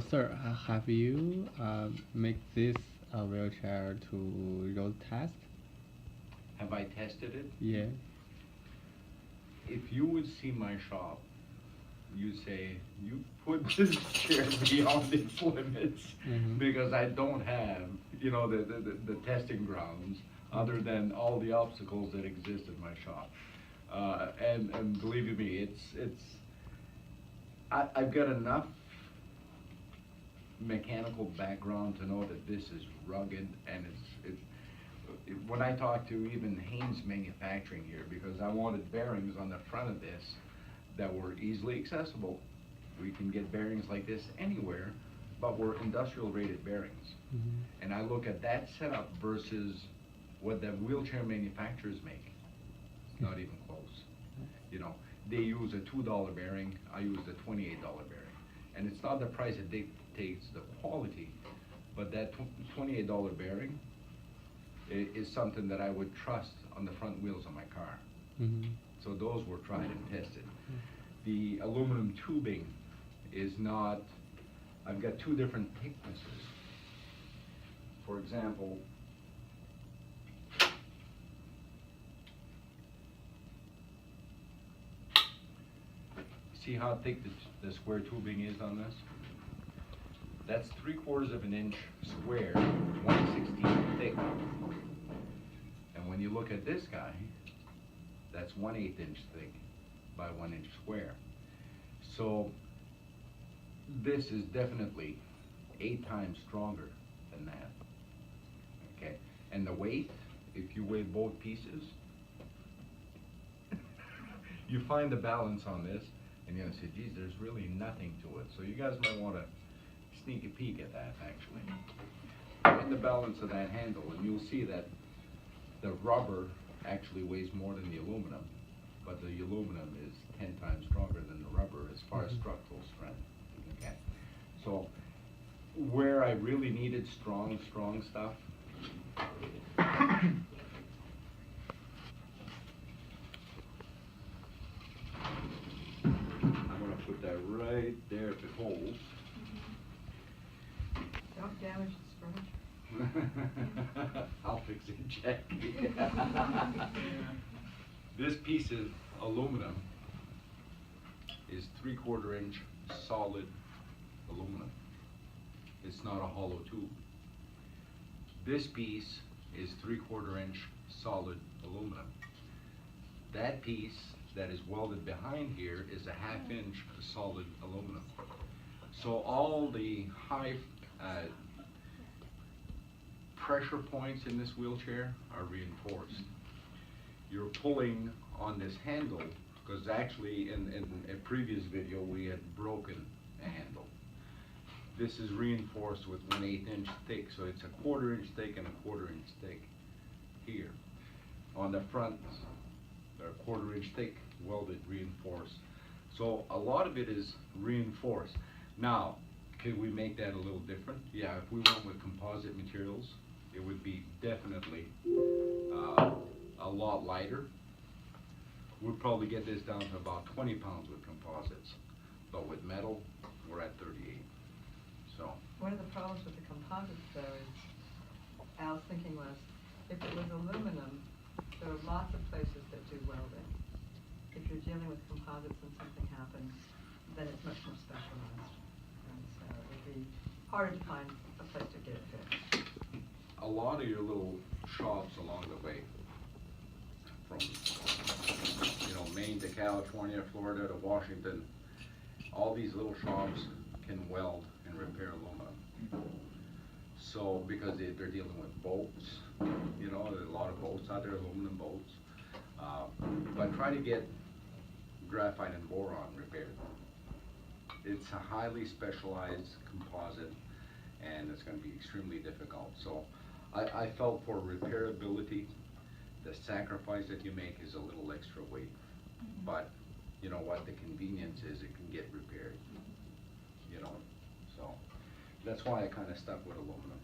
So, sir, have you make this wheelchair to road test? Have I tested it? Yeah. If you would see my shop, you say, you put this chair beyond its limits, because I don't have, the testing grounds other than all the obstacles that exist in my shop. And believe you me, I've got enough mechanical background to know that this is rugged, and when I talked to even Haynes Manufacturing here, because I wanted bearings on the front of this that were easily accessible. We can get bearings like this anywhere, but we're industrial rated bearings. And I look at that setup versus what the wheelchair manufacturers make. It's not even close. They use a $2 bearing, I use a $28 bearing. And it's not the price that dictates the quality, but that $28 bearing is something that I would trust on the front wheels of my car. So those were tried and tested. The aluminum tubing is not, I've got two different thicknesses. For example, see how thick the square tubing is on this? That's 3/4 of an inch square, 1/16 thick. And when you look at this guy, that's 1/8 inch thick by 1 inch square. So this is definitely 8 times stronger than that. Okay, and the weight, if you weigh both pieces, you find the balance on this, and you're gonna say, geez, there's really nothing to it. So you guys might want to sneak a peek at that, actually. Find the balance of that handle, and you'll see that the rubber actually weighs more than the aluminum, but the aluminum is 10 times stronger than the rubber as far as structural strength. Okay, so where I really needed strong stuff, I'm gonna put that right there if it holds. Don't damage the scratch. I'll fix it, Jack. This piece of aluminum is 3/4 inch solid aluminum. It's not a hollow tube. This piece is 3/4 inch solid aluminum. That piece that is welded behind here is a 1/2 inch solid aluminum. So all the high pressure points in this wheelchair are reinforced. You're pulling on this handle, because actually in a previous video we had broken a handle. This is reinforced with 1/8 inch thick, so it's a 1/4 inch thick and a 1/4 inch thick here. On the front, they're 1/4 inch thick, welded, reinforced. So a lot of it is reinforced. Now, could we make that a little different? Yeah, if we went with composite materials, it would be definitely a lot lighter. We'd probably get this down to about 20 pounds with composites, but with metal, we're at 38. So One of the problems with the composites, though, is Al's thinking was, if it was aluminum, there are lots of places that do welding. If you're dealing with composites and something happens, then it's much more specialized. And so it would be harder to find a place to get it fixed. a lot of your little shops along the way, from Maine to California, Florida to Washington, all these little shops can weld and repair aluminum. So because they're dealing with bolts, there's a lot of bolts out there, aluminum bolts. But try to get graphite and boron repaired. It's a highly specialized composite, and it's going to be extremely difficult. So I felt for repairability, the sacrifice that you make is a little extra weight. But you know what, the convenience is it can get repaired. So that's why I kind of stuck with aluminum.